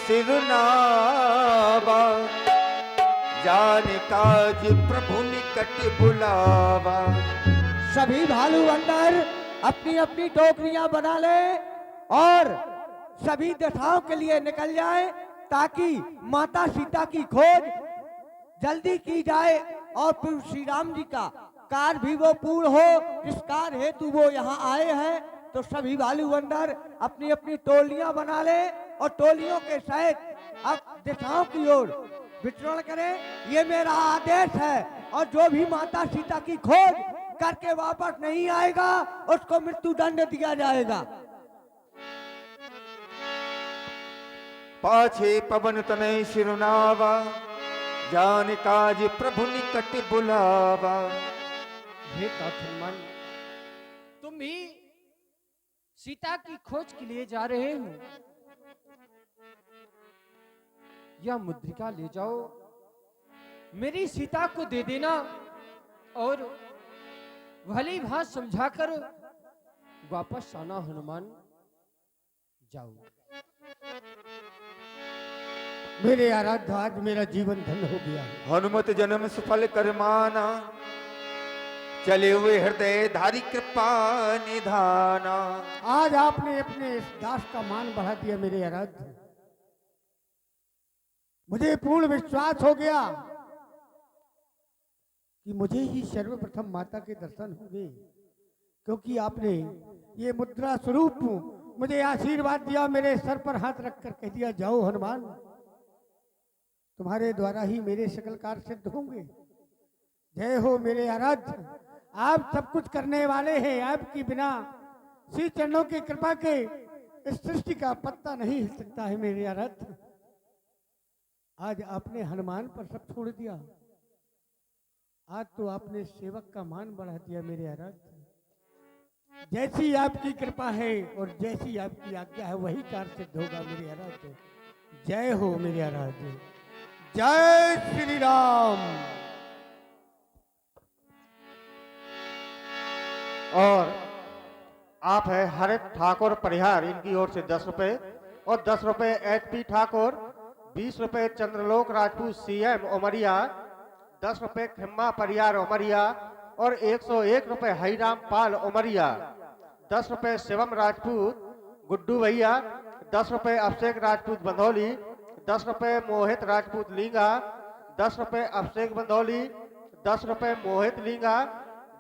सिरनावा, जान काज प्रभु निकट बुलावा। सभी भालू अंदर अपनी अपनी टोकरियां बना ले और सभी दिशाओं के लिए निकल जाए, ताकि माता सीता की खोज जल्दी की जाए और फिर श्री राम जी का कार्य भी वो पूर्ण हो जिस कार्य हेतु वो यहाँ आए हैं। तो सभी भालू अंदर अपनी अपनी टोलियां बना ले और टोलियों के सहित अब दिशाओं की ओर विचरण करें। ये मेरा आदेश है और जो भी माता सीता की खोज करके वापस नहीं आएगा उसको मृत्यु दंड दिया जाएगा। पाछे पवन तनय सिरनावा, जान काज प्रभु निकट बुलावा। हे ताथनमन, तुम भी सीता की खोज के लिए जा रहे हो। यह मुद्रिका ले जाओ, मेरी सीता को दे देना और भली भांत समझाकर वापस आना। हनुमान जाओ। मेरे आराध्य, आज मेरा जीवन धन्य हो गया। हनुमत जन्म सफल कर माना, चले हुए हृदय धारी कृपा निधाना। आज आपने अपने इस दास का मान बढ़ा दिया मेरे आराध्य। मुझे पूर्ण विश्वास हो गया कि मुझे ही सर्वप्रथम माता के दर्शन होंगे, क्योंकि आपने ये मुद्रा स्वरूप मुझे आशीर्वाद दिया, मेरे सर पर हाथ रखकर कह दिया, जाओ हनुमान, तुम्हारे द्वारा ही मेरे सकल कार्य सिद्ध होंगे। जय हो मेरे आराध्य, आप सब कुछ करने वाले हैं। आपकी बिना श्री चरणों की कृपा के इस सृष्टि का पत्ता नहीं हिल सकता है मेरे आराध्य। आज आपने हनुमान पर सब छोड़ दिया, आज तो आपने सेवक का मान बढ़ा दिया मेरे आराध्य। जैसी आपकी कृपा है और जैसी आपकी आज्ञा है वही कार्य सिद्ध होगा मेरे आराध्य। जय हो मेरे आराध्य। जय श्री राम। और आप है हरित ठाकुर परिहार, इनकी ओर से 10 रुपए और 10 रुपए HP ठाकुर, 20 रुपए चंद्रलोक राजपूत CM उमरिया, 10 रुपए खिम्मा परिहार उमरिया और 101 रुपए हरिराम पाल उमरिया, 10 रुपए शिवम राजपूत गुड्डू भैया, 10 रुपए अभिषेक राजपूत बंधौली, 10 रुपए मोहित राजपूत लींगा, 10 रुपए अभिषेक बंधौली, 10 रुपए मोहित लींगा,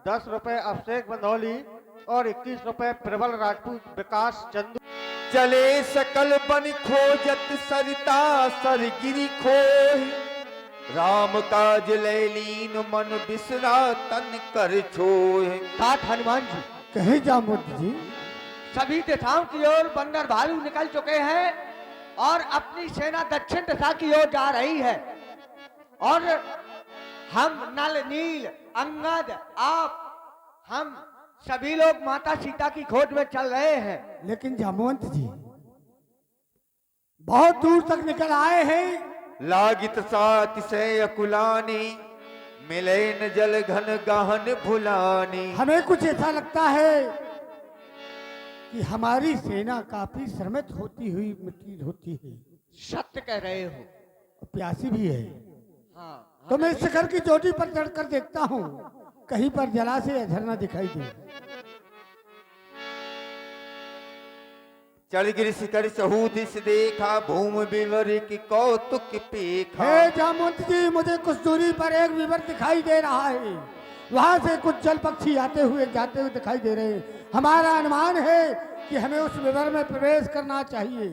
10 रुपए अभिषेक बंधौली और 21 रुपए प्रबल राजपूत विकास चंदू। चले सकल बन खोजत सरिता सरगिरी खोह, राम काज लैलीन मन बिसरा तन कर छोह। तात हनुमान जी कहे जामुद जी, सभी दिशाओं की ओर बंदर भालू निकल चुके हैं और अपनी सेना दक्षिण दिशा की ओर जा रही है और हम नल नील अंगद आप हम सभी लोग माता सीता की खोज में चल रहे हैं। लेकिन जामवंत जी बहुत दूर तक निकल आए हैं। लागित सात से अकुलानी, मिले न जल घन गहन भुलानी। हमें कुछ ऐसा लगता है कि हमारी सेना काफी श्रमित होती हुई प्रतीत होती है। सत्य कह रहे हो। प्यासी भी है। हाँ, तो मैं शिखर की चोटी पर चढ़कर देखता हूँ, कहीं पर जलाशय या झरना दिखाई दे। चढ़ गिर शिखर सहू दिस देखा, भूमि विवर की कौतुक पेखा। हे जामवंत जी, मुझे कुछ दूरी पर एक विवर दिखाई दे रहा है, वहां से कुछ जल पक्षी आते हुए जाते हुए दिखाई दे रहे हैं। हमारा अनुमान है कि हमें उस विवर में प्रवेश करना चाहिए।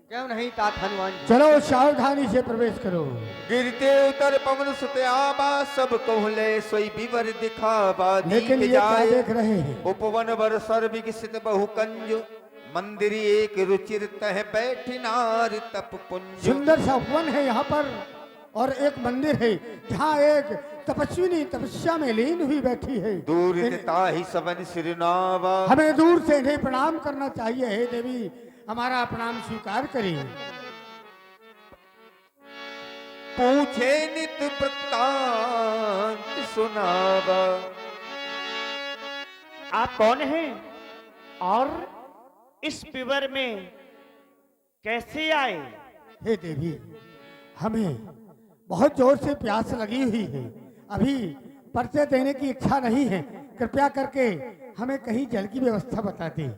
क्यों नहीं तात हनुमान जी? चलो सावधानी से प्रवेश करो। गिरते उतर पवन सुत आबा, सब कहले सोई विवर दिखावा। लेकिन ये क्या देख रहे हैं? उपवन वर सर विकसित बहु कंज, मंदिर एक रुचिर तह बैठी नार तप पुंज। सुंदर सा उपवन है यहाँ पर और एक मंदिर है जहाँ एक तपस्विनी तपस्या में लीन हुई बैठी है। दूर ताहि सबन सिरनावा, हमें दूर से इन्हें प्रणाम करना चाहिए। हे देवी, हमारा प्रणाम स्वीकार करें। पूछे नित वृत्तांत सुनावा। आप कौन हैं और इस विवर में कैसे आए? हे देवी, हमें बहुत जोर से प्यास लगी हुई है, अभी परिचय देने की इच्छा नहीं है, कृपया करके हमें कहीं जल की व्यवस्था बता दें।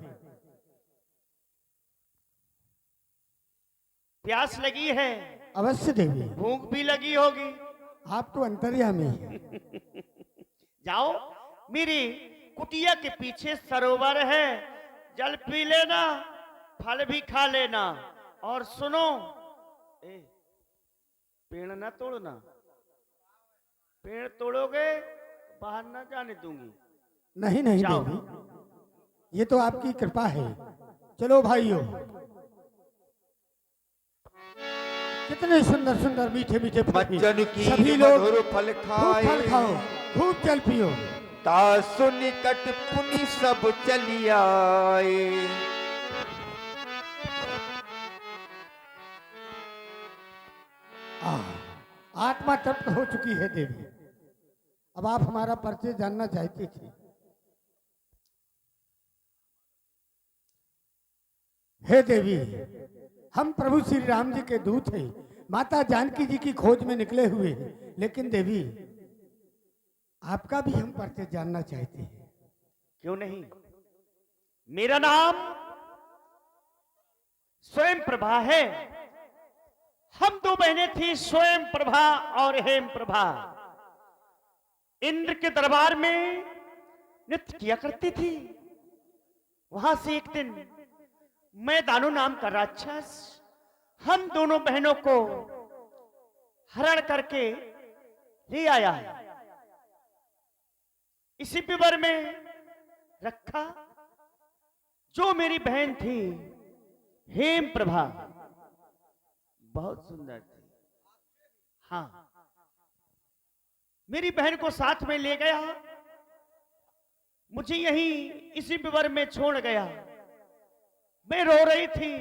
प्यास लगी है, अवश्य देवी, भूख भी लगी होगी। आप तो अंतर्यामी हैं। जाओ, मेरी कुटिया के पीछे सरोवर है, जल पी लेना, फल भी खा लेना। और सुनो, पेड़ ना तोड़ना, पेड़ तोड़ोगे बाहर ना जाने दूंगी। नहीं नहीं जाओ। देवी, ये तो आपकी कृपा है। चलो भाइयों, कितने सुंदर सुंदर मीठे मीठे फल, बच्चन की सभी लोग मधुर फल खूब खाए, फल खाओ, खूब जल पियो। तासु निकट पुनि सब चली आए। आत्मा तृप्त हो चुकी है देवी। अब आप हमारा परिचय जानना चाहती थी। हे देवी, हम प्रभु श्री राम जी के दूत हैं, माता जानकी जी की खोज में निकले हुए हैं, लेकिन देवी आपका भी हम परिचय जानना चाहते हैं। क्यों नहीं? मेरा नाम स्वयं प्रभा है। हम दो बहनें थी, स्वयं प्रभा और हेम प्रभा। इंद्र के दरबार में नृत्य किया करती थी। वहां से एक दिन मैं दानू नाम का राक्षस हम दोनों बहनों को हरण करके ले आया। इसी पिबर में रखा। जो मेरी बहन थी हेम प्रभा, बहुत सुंदर थी। हाँ, मेरी बहन को साथ में ले गया, मुझे यहीं इसी पिबर में छोड़ गया। मैं रो रही थी।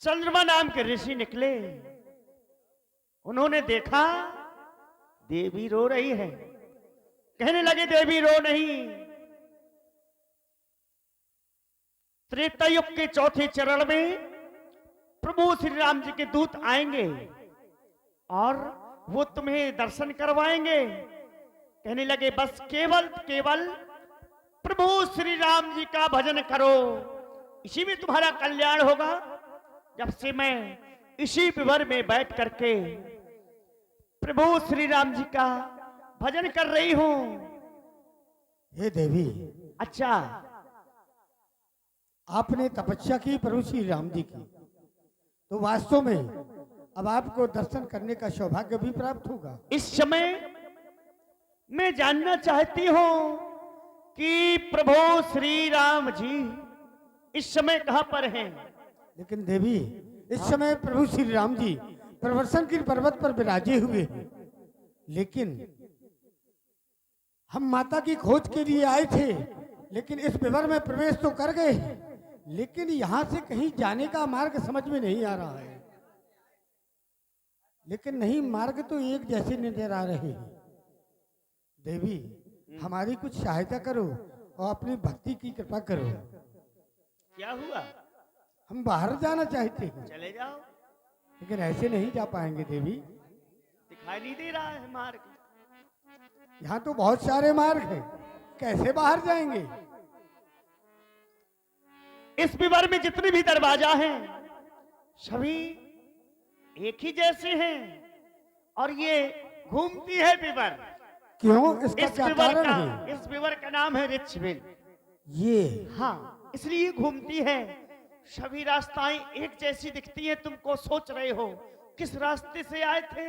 चंद्रमा नाम के ऋषि निकले। उन्होंने देखा देवी रो रही है। कहने लगे देवी रो नहीं। त्रेता युग के चौथे चरण में प्रभु श्री राम जी के दूत आएंगे और वो तुम्हें दर्शन करवाएंगे। कहने लगे बस केवल केवल प्रभु श्री राम जी का भजन करो, इसी में तुम्हारा कल्याण होगा। जब से मैं इसी विवर में बैठ करके प्रभु श्री राम जी का भजन कर रही हूं। हे देवी, अच्छा, आपने तपस्या की प्रभु श्री राम जी की, तो वास्तव में अब आपको दर्शन करने का सौभाग्य भी प्राप्त होगा। इस समय मैं जानना चाहती हूं कि प्रभु श्री राम जी इस समय कहां पर हैं? लेकिन देवी, इस समय प्रभु श्री राम जी प्रवर्सन की पर्वत पर विराजे हुए हैं, लेकिन हम माता की खोज के लिए आए थे, लेकिन इस विवर में प्रवेश तो कर गए, लेकिन यहां से कहीं जाने का मार्ग समझ में नहीं आ रहा है। लेकिन नहीं, मार्ग तो एक जैसे नजर आ रहे हैं। देवी, हमारी कुछ सहायता करो और अपनी भक्ति की कृपा करो। क्या हुआ? हम बाहर जाना चाहते हैं, चले जाओ। लेकिन ऐसे नहीं जा पाएंगे देवी। दिखाई नहीं दे रहा है मार्ग। यहाँ तो बहुत सारे मार्ग हैं, कैसे बाहर जाएंगे? इस विवर में जितने भी दरवाजा हैं सभी एक ही जैसे हैं और ये घूमती है विवर। क्यों? इसका इस क्या विवर कारण का है? इस विवर का नाम है रिचविल। ये हाँ, इसलिए घूमती है। सभी रास्ताएं एक जैसी दिखती हैं। तुमको सोच रहे हो किस रास्ते से आए थे,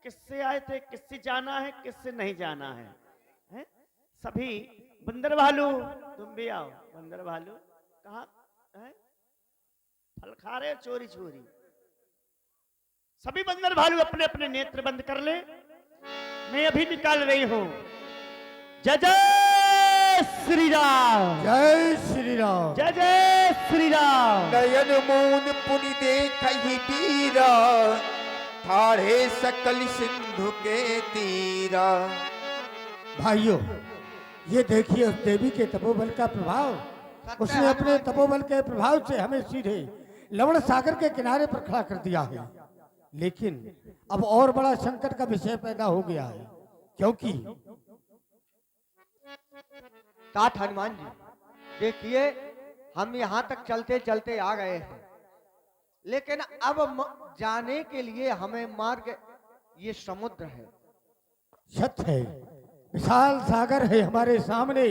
किससे आए थे, किससे जाना है, किससे नहीं जाना है, हैं? सभी बंदर भालू, तुम भी आओ। बंदर भालू कहाँ है? फल खा रहे हो चोरी चोरी। सभी बंदर भालू अपने अपने नेत्र बंद कर ले। मैं अभी निकाल रही हूं। जय जय श्री राम, जय श्री राम, जय जय श्री राम। नयन मून पुनि देखहि बीरा, ठाढ़े सकल सिंधु के तीरा। भाइयों, ये देखिए उस देवी के तपोबल का प्रभाव। उसने अपने तपोबल के प्रभाव से हमें सीधे लवण सागर के किनारे पर खड़ा कर दिया है। लेकिन अब और बड़ा संकट का विषय पैदा हो गया है, क्योंकि तात हनुमान जी, देखिए हम यहाँ तक चलते चलते आ गए हैं, लेकिन अब जाने के लिए हमें मार्ग ये समुद्र है। सत्य है, विशाल सागर है हमारे सामने,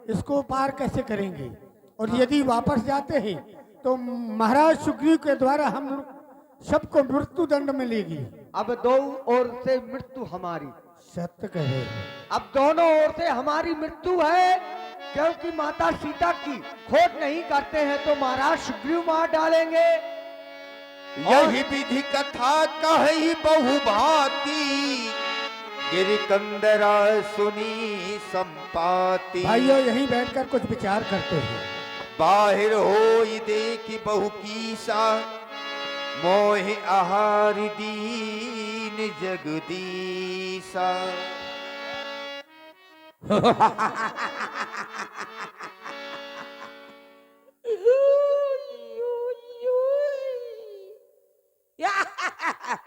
इसको पार कैसे करेंगे? और यदि वापस जाते हैं तो महाराज सुग्रीव के द्वारा हम सबको मृत्यु दंड मिलेगी। अब दो ओर से मृत्यु हमारी। सत्य कहे, अब दोनों ओर से हमारी मृत्यु है, क्योंकि माता सीता की खोज नहीं करते हैं तो महाराज सुग्रीव मार डालेंगे। यही विधि कथा कही बहु भांति, गिरि कंदरा सुनी संपाति। भाइयों यहीं बैठकर कुछ विचार करते हैं। बाहिर होई देखी बहु कीसा, मोहि आहार दीन जगदीसा।